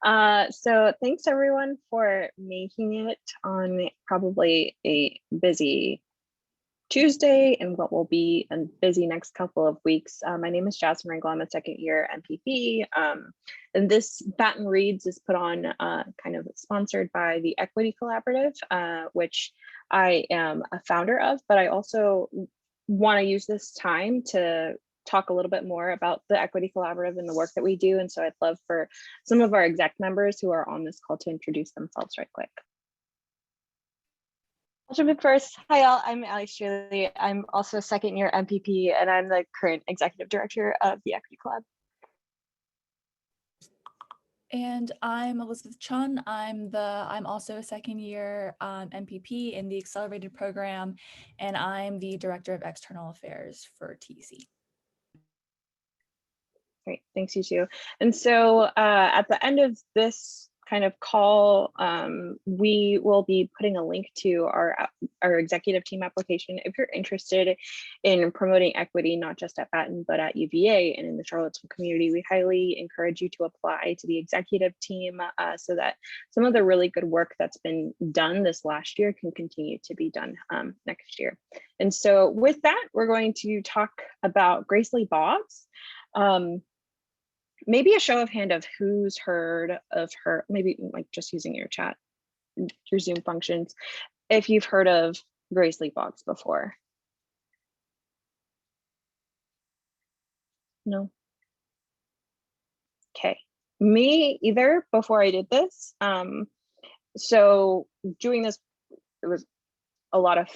So thanks everyone for making it on probably a busy Tuesday and what will be a busy next couple of weeks. My name is Jasmine Ringel. I'm a second year MPP. And this Batten Reads is put on kind of sponsored by the Equity Collaborative, which I am a founder of, but I also want to use this time to talk a little bit more about the Equity Collaborative and the work that we do. And so I'd love for some of our exec members who are on this call to introduce themselves right quick. I'll jump in first. Hi, all. I'm Ali Straley. I'm also a second year MPP, and I'm the current executive director of the Equity Collab. And I'm Elizabeth Chun. I'm also a second year MPP in the accelerated program, and I'm the director of external affairs for TEC. Great, thanks you two. And so at the end of this kind of call, we will be putting a link to our executive team application. If you're interested in promoting equity, not just at Batten, but at UVA and in the Charlottesville community, we highly encourage you to apply to the executive team so that some of the really good work that's been done this last year can continue to be done next year. And so with that, we're going to talk about Grace Lee Boggs. Maybe a show of hand of who's heard of her, maybe like just using your chat, your Zoom functions, if you've heard of Grace Lee Boggs before. No? Okay, me either before I did this. So doing this, it was a lot of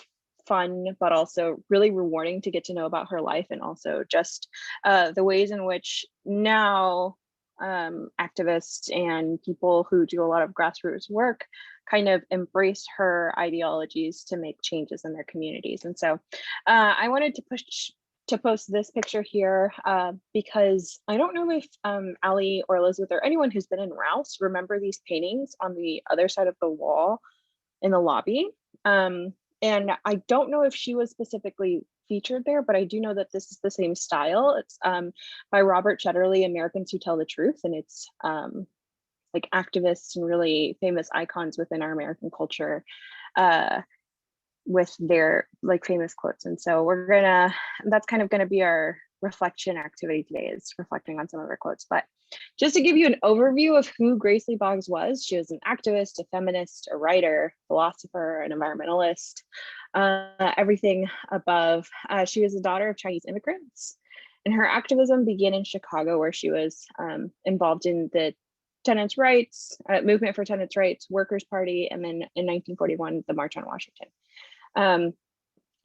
fun, but also really rewarding to get to know about her life, and also just the ways in which now activists and people who do a lot of grassroots work kind of embrace her ideologies to make changes in their communities. And so I wanted to post this picture here because I don't know if Ali or Elizabeth or anyone who's been in Rouse remember these paintings on the other side of the wall in the lobby. And I don't know if she was specifically featured there, but I do know that this is the same style. It's by Robert Shetterly, Americans Who Tell the Truth. And it's like activists and really famous icons within our American culture with their like famous quotes. And so that's kind of gonna be our reflection activity today, is reflecting on some of her quotes. But just to give you an overview of who Grace Lee Boggs was, she was an activist, a feminist, a writer, philosopher, an environmentalist, everything above. She was the daughter of Chinese immigrants, and her activism began in Chicago, where she was involved in the tenants' rights, movement for tenants' rights, Workers' Party, and then in 1941, the March on Washington.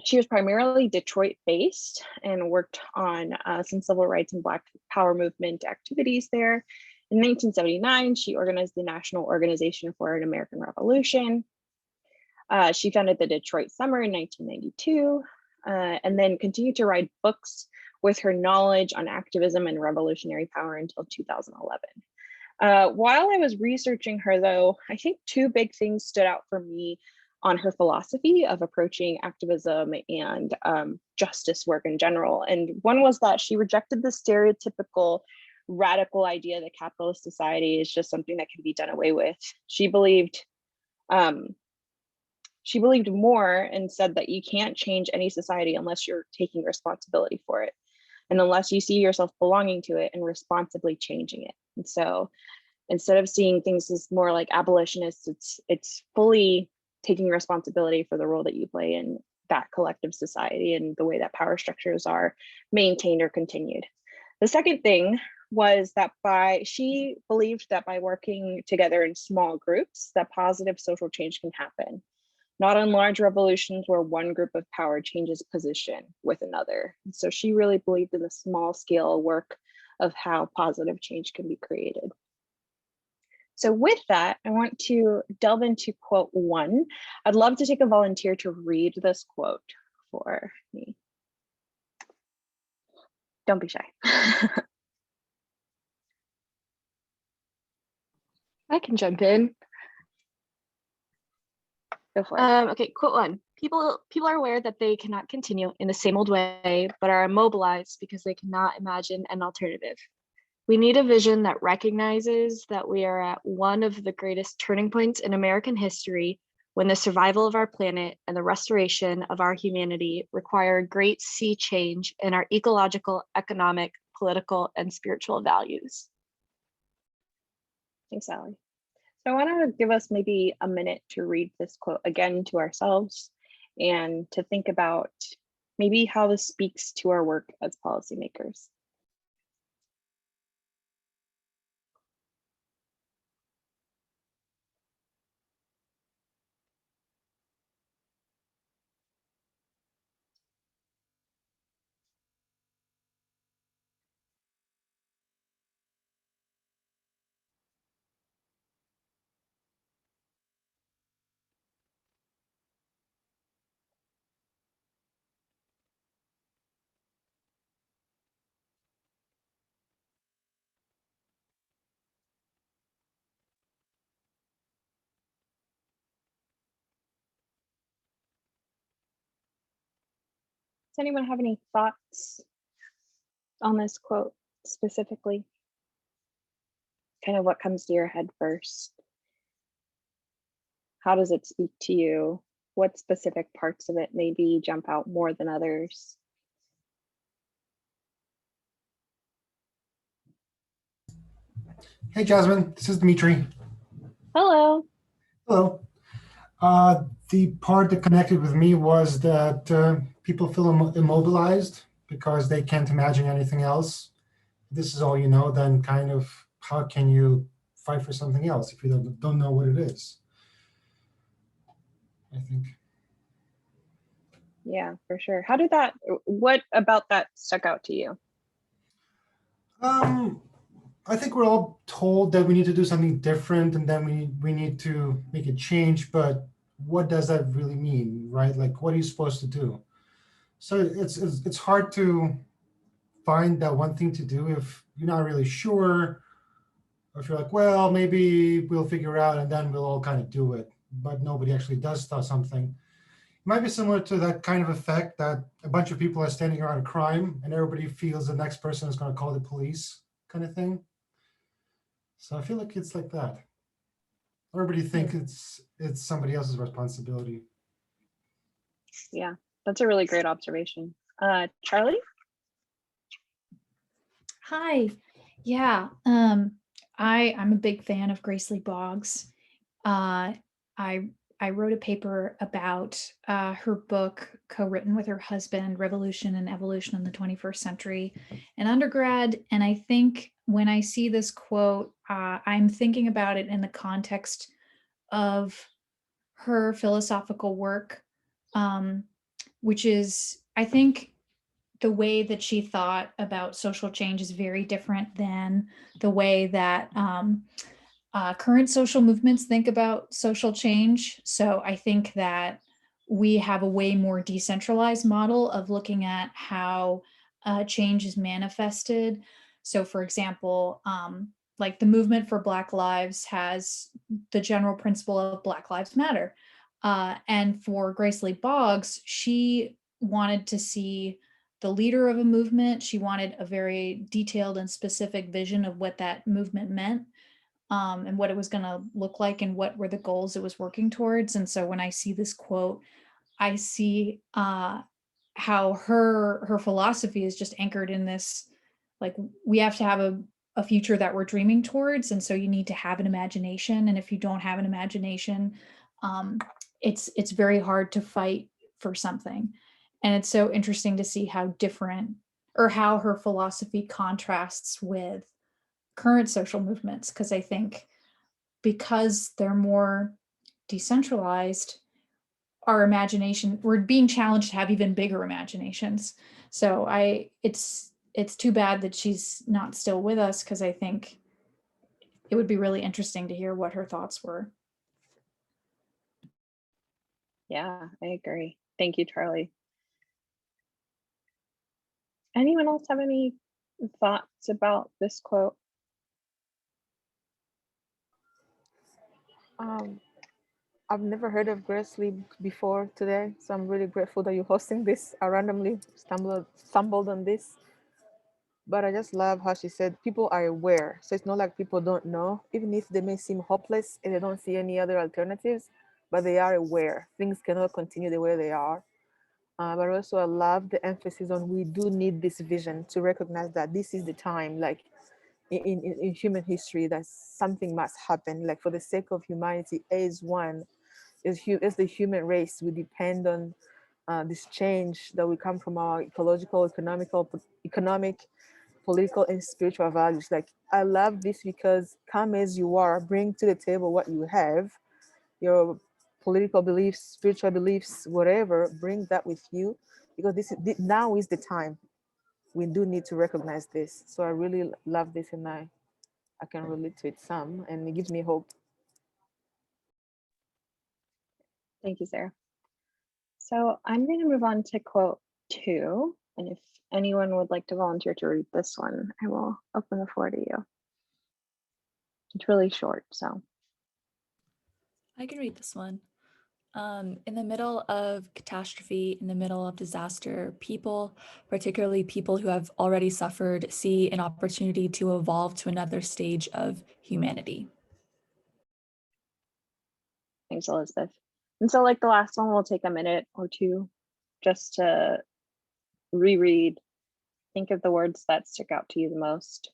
She was primarily Detroit-based and worked on some civil rights and Black Power movement activities there. In 1979, she organized the National Organization for an American Revolution. She founded the Detroit Summer in 1992, and then continued to write books with her knowledge on activism and revolutionary power until 2011. While I was researching her, though, I think two big things stood out for me on her philosophy of approaching activism and justice work in general. And one was that she rejected the stereotypical radical idea that capitalist society is just something that can be done away with. She believed more and said that you can't change any society unless you're taking responsibility for it, and unless you see yourself belonging to it and responsibly changing it. And so instead of seeing things as more like abolitionists, it's fully taking responsibility for the role that you play in that collective society and the way that power structures are maintained or continued. The second thing was that she believed that by working together in small groups, that positive social change can happen, not in large revolutions where one group of power changes position with another. And so she really believed in the small scale work of how positive change can be created. So with that, I want to delve into quote one. I'd love to take a volunteer to read this quote for me. Don't be shy. I can jump in. Go for it. Okay, quote one. People are aware that they cannot continue in the same old way, but are immobilized because they cannot imagine an alternative. We need a vision that recognizes that we are at one of the greatest turning points in American history when the survival of our planet and the restoration of our humanity require a great sea change in our ecological, economic, political, and spiritual values. Thanks, Allie. So I want to give us maybe a minute to read this quote again to ourselves and to think about maybe how this speaks to our work as policymakers. Does anyone have any thoughts on this quote specifically? Kind of what comes to your head first? How does it speak to you? What specific parts of it maybe jump out more than others? Hey, Jasmine, this is Dimitri. Hello. Hello. The part that connected with me was that people feel immobilized because they can't imagine anything else. If this is all you know, then kind of how can you fight for something else if you don't know what it is? I think. Yeah, for sure. What about that stuck out to you? I think we're all told that we need to do something different and then we need to make a change, but what does that really mean, right? Like, what are you supposed to do? So it's hard to find that one thing to do if you're not really sure, or if you're like, well, maybe we'll figure out and then we'll all kind of do it, but nobody actually does something. It might be similar to that kind of effect that a bunch of people are standing around a crime and everybody feels the next person is going to call the police kind of thing. So I feel like it's like that. Everybody thinks it's somebody else's responsibility. Yeah, that's a really great observation. Charlie? Hi. Yeah. I'm a big fan of Grace Lee Boggs. I wrote a paper about her book co-written with her husband, Revolution and Evolution in the 21st Century, in undergrad. And I think when I see this quote, I'm thinking about it in the context of her philosophical work, which is, I think, the way that she thought about social change is very different than the way that current social movements think about social change. So I think that we have a way more decentralized model of looking at how change is manifested. So, for example, like the movement for Black Lives has the general principle of Black Lives Matter. And for Grace Lee Boggs, she wanted to see the leader of a movement. She wanted a very detailed and specific vision of what that movement meant, and what it was going to look like and what were the goals it was working towards. And so when I see this quote, I see how her philosophy is just anchored in this, like, we have to have a future that we're dreaming towards, and so you need to have an imagination, and if you don't have an imagination, it's very hard to fight for something. And it's so interesting to see how different, or how her philosophy contrasts with current social movements, because I think because they're more decentralized, our imagination, we're being challenged to have even bigger imaginations. So it's too bad that she's not still with us, because I think it would be really interesting to hear what her thoughts were. Yeah, I agree. Thank you, Charlie. Anyone else have any thoughts about this quote? I've never heard of Grace Lee before today, so I'm really grateful that you're hosting this. I randomly stumbled on this. But I just love how she said people are aware. So it's not like people don't know, even if they may seem hopeless and they don't see any other alternatives, but they are aware. Things cannot continue the way they are. But also, I love the emphasis on we do need this vision to recognize that this is the time, like in human history, that something must happen. Like for the sake of humanity, as one, as the human race, we depend on this change that will come from our ecological, economic, political, and spiritual values. Like I love this because come as you are, bring to the table what you have, your political beliefs, spiritual beliefs, whatever, bring that with you because now is the time. We do need to recognize this. So I really love this and I can relate to it some and it gives me hope. Thank you, Sarah. So I'm going to move on to quote 2. And if anyone would like to volunteer to read this one, I will open the floor to you. It's really short, so. I can read this one. In the middle of catastrophe, in the middle of disaster, people, particularly people who have already suffered, see an opportunity to evolve to another stage of humanity. Thanks, Elizabeth. And so like the last one, we'll take a minute or two just to reread, think of the words that stick out to you the most.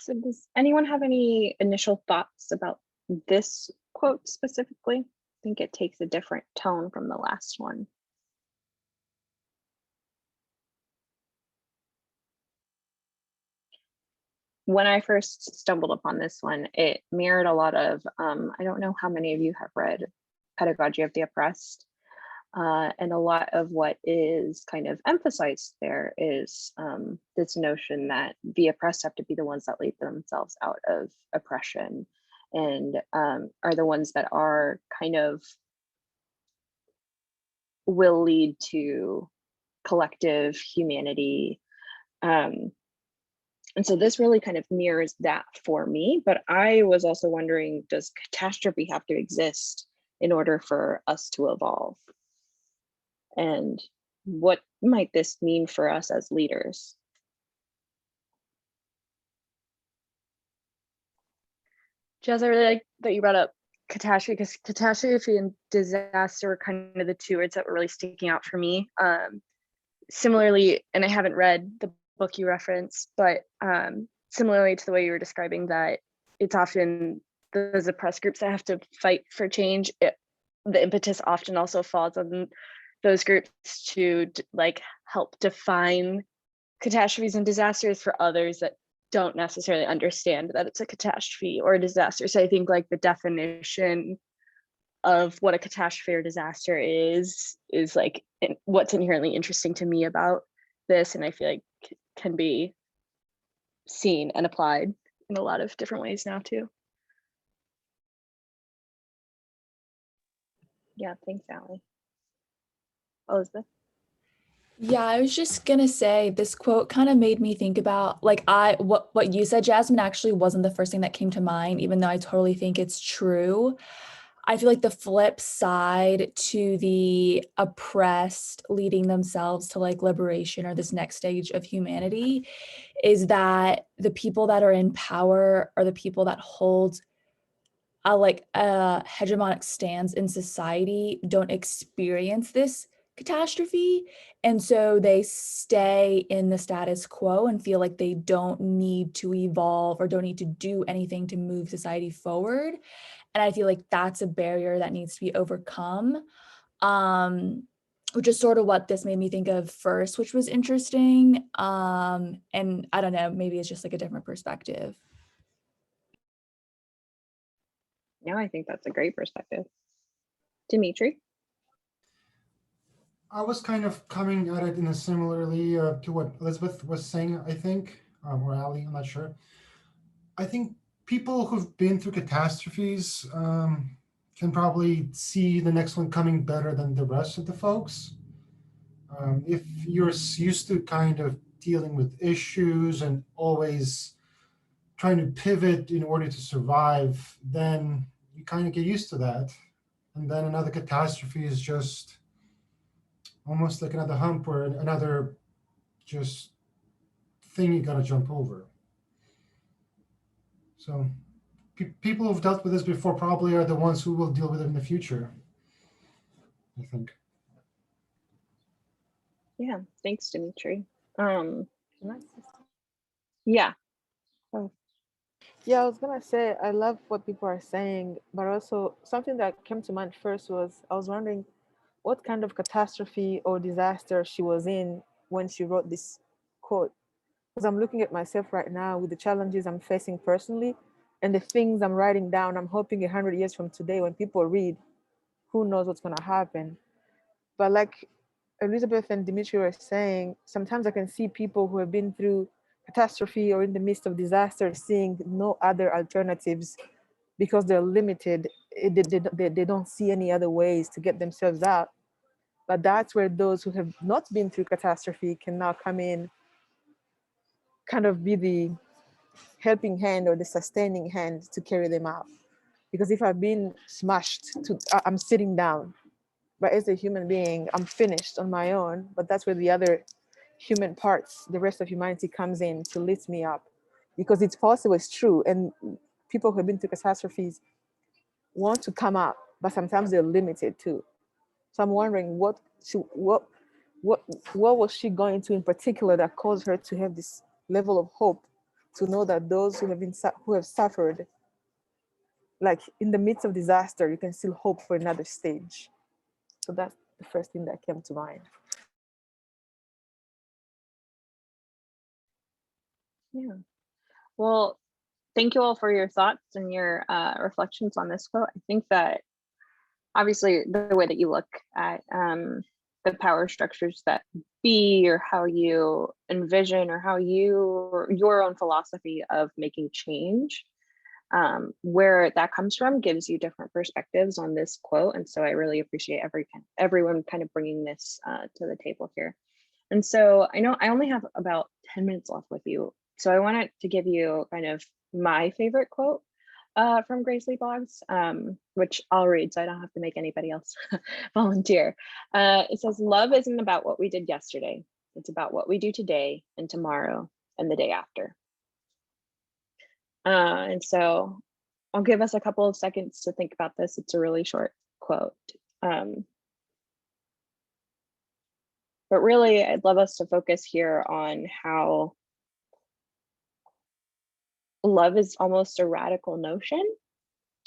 So does anyone have any initial thoughts about this quote specifically? I think it takes a different tone from the last one. When I first stumbled upon this one, it mirrored a lot of, I don't know how many of you have read Pedagogy of the Oppressed, and a lot of what is kind of emphasized there is this notion that the oppressed have to be the ones that lead themselves out of oppression and are the ones that are kind of will lead to collective humanity. And so this really kind of mirrors that for me, but I was also wondering, does catastrophe have to exist in order for us to evolve? And what might this mean for us as leaders? Jess, I really like that you brought up catastrophe because catastrophe and disaster are kind of the two words that were really sticking out for me. Similarly, and I haven't read the book you referenced, but similarly to the way you were describing that it's often those oppressed groups that have to fight for change, the impetus often also falls on those groups to like help define catastrophes and disasters for others that don't necessarily understand that it's a catastrophe or a disaster. So I think like the definition of what a catastrophe or disaster is like what's inherently interesting to me about this, and I feel like can be seen and applied in a lot of different ways now too. Yeah, thanks, Allie. Elizabeth? Yeah, I was just gonna say this quote kind of made me think about like what you said, Jasmine, actually wasn't the first thing that came to mind, even though I totally think it's true. I feel like the flip side to the oppressed leading themselves to like liberation or this next stage of humanity is that the people that are in power are the people that hold a hegemonic stance in society don't experience this catastrophe, and so they stay in the status quo and feel like they don't need to evolve or don't need to do anything to move society forward. And I feel like that's a barrier that needs to be overcome. which is sort of what this made me think of first, which was interesting. And I don't know, maybe it's just like a different perspective. No, I think that's a great perspective. Dimitri? I was kind of coming at it in a similarly to what Elizabeth was saying, I think, or Ali, I'm not sure. I think people who've been through catastrophes can probably see the next one coming better than the rest of the folks. If you're used to kind of dealing with issues and always trying to pivot in order to survive, then you kind of get used to that. And then another catastrophe is just almost like another hump or another just thing you got to jump over. So people who've dealt with this before probably are the ones who will deal with it in the future, I think. Yeah, thanks, Dimitri. Can I say something? Yeah. Yeah, I was gonna say I love what people are saying, but also something that came to mind first was I was wondering what kind of catastrophe or disaster she was in when she wrote this quote. Because I'm looking at myself right now with the challenges I'm facing personally and the things I'm writing down. I'm hoping 100 years from today, when people read, who knows what's gonna happen. But like Elizabeth and Dimitri were saying, sometimes I can see people who have been through catastrophe or in the midst of disaster seeing no other alternatives because they're limited. They don't see any other ways to get themselves out. But that's where those who have not been through catastrophe can now come in, kind of be the helping hand or the sustaining hand to carry them out. Because if I've been smashed, I'm sitting down. But as a human being, I'm finished on my own. But that's where the other human parts, the rest of humanity comes in to lift me up. Because it's possible, it's true. And people who have been through catastrophes want to come up, but sometimes they're limited too. So I'm wondering what was she going to in particular that caused her to have this level of hope, to know that those who have suffered, like in the midst of disaster, you can still hope for another stage. So that's the first thing that came to mind. Yeah. Well, thank you all for your thoughts and your reflections on this quote. I think that obviously the way that you look at the power structures that be, or how you envision, or how your own philosophy of making change, where that comes from, gives you different perspectives on this quote. And so I really appreciate everyone kind of bringing this to the table here. And so I know I only have about 10 minutes left with you. So I wanted to give you kind of my favorite quote from Grace Lee Boggs, which I'll read so I don't have to make anybody else volunteer. It says, "Love isn't about what we did yesterday. It's about what we do today and tomorrow and the day after." And so I'll give us a couple of seconds to think about this. It's a really short quote. But really, I'd love us to focus here on how love is almost a radical notion,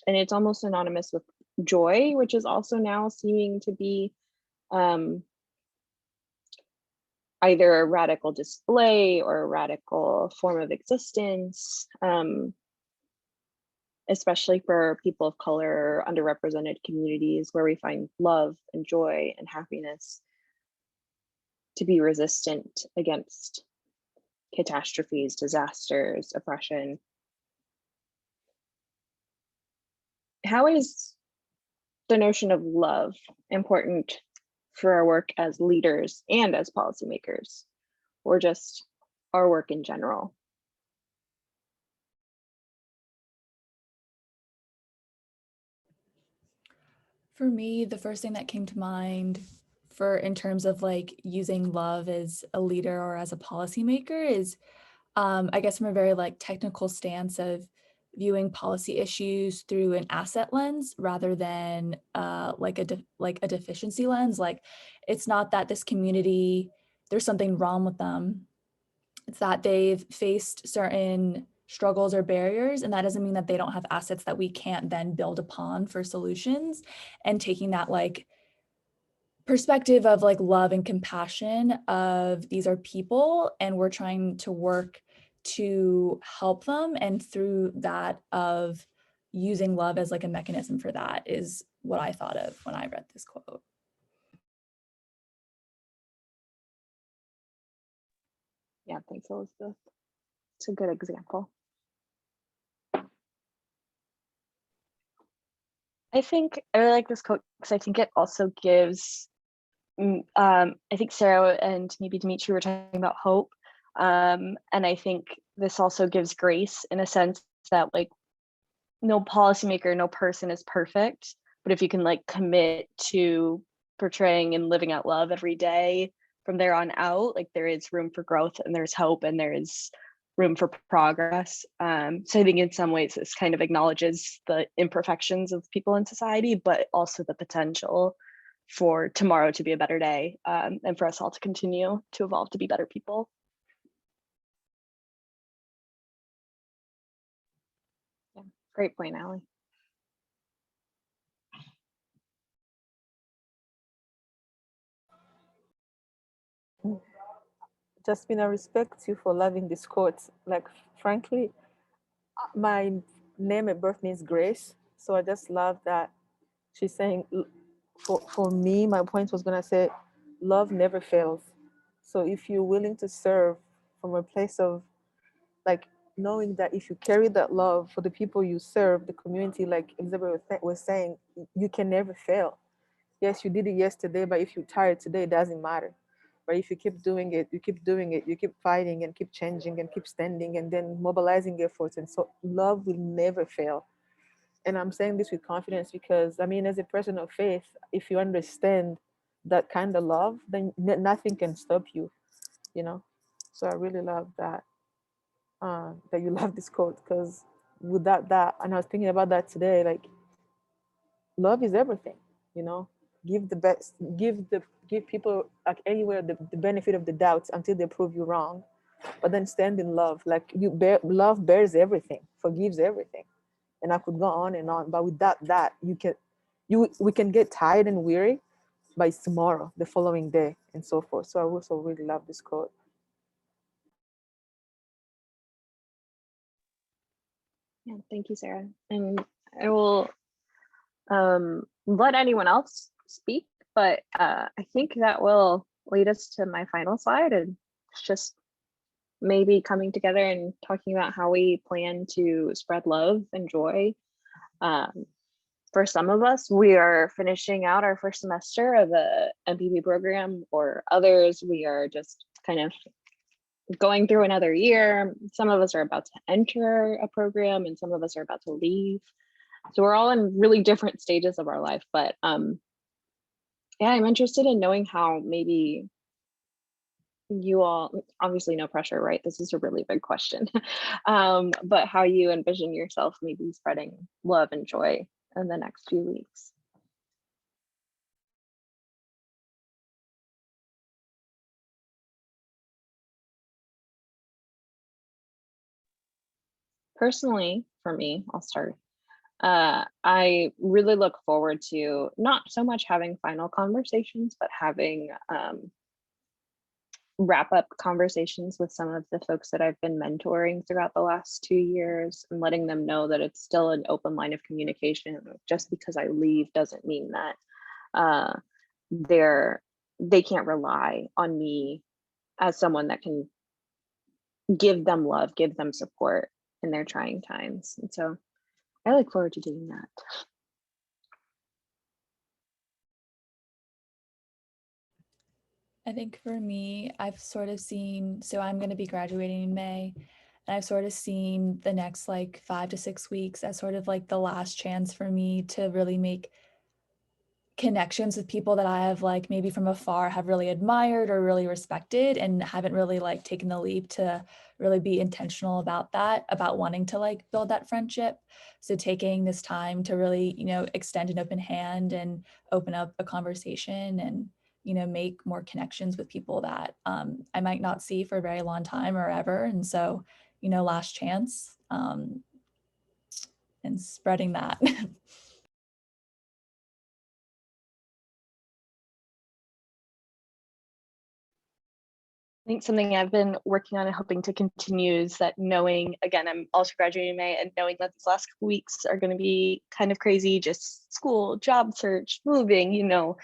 and it's almost synonymous with joy, which is also now seeming to be either a radical display or a radical form of existence, especially for people of color, underrepresented communities, where we find love and joy and happiness to be resistant against catastrophes, disasters, oppression. How is the notion of love important for our work as leaders and as policymakers, or just our work in general? For me, the first thing that came to mind for in terms of like using love as a leader or as a policymaker is, I guess, from a very like technical stance of viewing policy issues through an asset lens rather than like a deficiency lens. Like, it's not that this community, there's something wrong with them. It's that they've faced certain struggles or barriers, and that doesn't mean that they don't have assets that we can't then build upon for solutions. And taking that like perspective of like love and compassion of these are people and we're trying to work to help them, and through that of using love as like a mechanism for that is what I thought of when I read this quote. Yeah, thanks, Elizabeth. It's a good example. I think I really like this quote because I think it also gives, I think Sarah and maybe Dimitri were talking about hope. And I think this also gives grace in a sense that like no policymaker, no person is perfect, but if you can like commit to portraying and living out love every day from there on out, like there is room for growth and there's hope and there is room for progress. So I think in some ways this kind of acknowledges the imperfections of people in society, but also the potential for tomorrow to be a better day, and for us all to continue to evolve to be better people. Yeah, great point, Allie. Jasmine, I respect you for loving this quote. Like, frankly, my name at birth means grace. So I just love that she's saying, for me, my point was going to say, love never fails. So if you're willing to serve from a place of like knowing that if you carry that love for the people you serve, the community, like Elizabeth was saying, you can never fail. Yes, you did it yesterday, but if you're tired today, it doesn't matter. But if you keep doing it, you keep doing it, you keep fighting and keep changing and keep standing and then mobilizing efforts. And so love will never fail. And I'm saying this with confidence because, I mean, as a person of faith, if you understand that kind of love, then nothing can stop you, you know? So I really love that, that you love this quote, because without that, and I was thinking about that today, like love is everything, you know? Give the best, give people like anywhere the benefit of the doubt until they prove you wrong. But then stand in love, like love bears everything, forgives everything. And I could go on and on, but without that, we can get tired and weary, but it's tomorrow, the following day, and so forth. So I also really love this quote. Yeah, thank you, Sarah. And I will let anyone else speak, but I think that will lead us to my final slide, and it's just maybe coming together and talking about how we plan to spread love and joy. For some of us, we are finishing out our first semester of a MPP program, or others, we are just kind of going through another year. Some of us are about to enter a program and some of us are about to leave. So we're all in really different stages of our life, but yeah, I'm interested in knowing how maybe you all, obviously no pressure, right? This is a really big question, but how you envision yourself maybe spreading love and joy in the next few weeks. Personally, for me, I'll start. I really look forward to not so much having final conversations, but having wrap up conversations with some of the folks that I've been mentoring throughout the last 2 years, and letting them know that it's still an open line of communication. Just because I leave doesn't mean that they can't rely on me as someone that can give them love, give them support in their trying times. And so I look forward to doing that. I think for me, I've sort of seen, so I'm going to be graduating in May, and I've sort of seen the next like 5 to 6 weeks as sort of like the last chance for me to really make connections with people that I have like maybe from afar have really admired or really respected, and haven't really like taken the leap to really be intentional about that, about wanting to like build that friendship. So taking this time to really, extend an open hand and open up a conversation, and make more connections with people that I might not see for a very long time or ever. And so, last chance, and spreading that. I think something I've been working on and hoping to continue is that knowing, again, I'm also graduating in May, and knowing that these last couple weeks are going to be kind of crazy, just school, job search, moving, no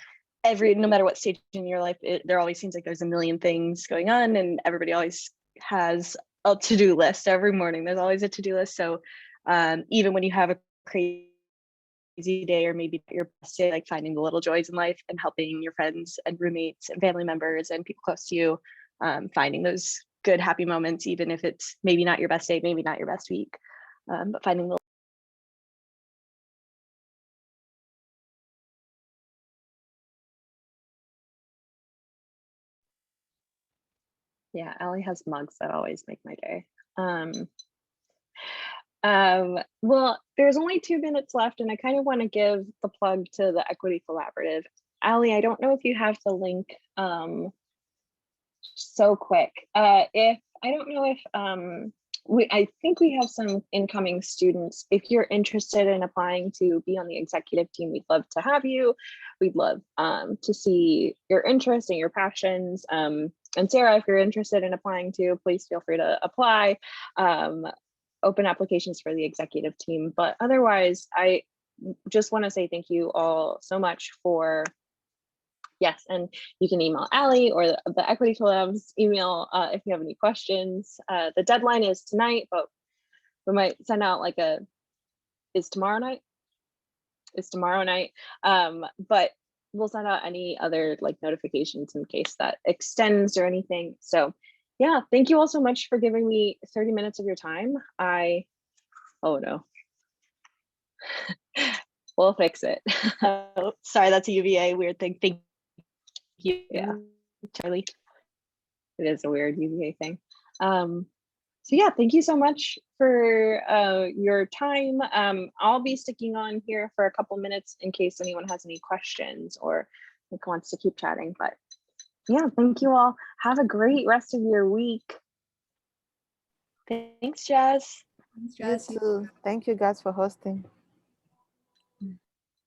matter what stage in your life, there always seems like there's a million things going on, and everybody always has a to-do list. Every morning there's always a to-do list. So even when you have a crazy day, or maybe your best day, like finding the little joys in life and helping your friends and roommates and family members and people close to you, finding those good, happy moments, even if it's maybe not your best day, maybe not your best week, but finding the yeah, Allie has mugs that always make my day. Well, there's only 2 minutes left, and I kind of want to give the plug to the Equity Collaborative. Allie, I don't know if you have the link so quick. If I don't know if I think we have some incoming students. If you're interested in applying to be on the executive team, we'd love to have you. We'd love to see your interest and your passions. And Sarah, if you're interested in applying to, please feel free to apply. Open applications for the executive team. But otherwise, I just want to say thank you all so much for, yes, and you can email Allie or the Equity Collab's email if you have any questions. The deadline is tonight, but we might send out like is tomorrow night? It's tomorrow night. But we'll send out any other like notifications in case that extends or anything. So yeah, thank you all so much for giving me 30 minutes of your time. Oh no. We'll fix it. Sorry, that's a UVA weird thing. Thank you, yeah, Charlie. It is a weird UVA thing. So yeah, thank you so much for your time. I'll be sticking on here for a couple minutes in case anyone has any questions or like wants to keep chatting. But yeah, thank you all. Have a great rest of your week. Thanks, Jazz. You too. Thank you guys for hosting.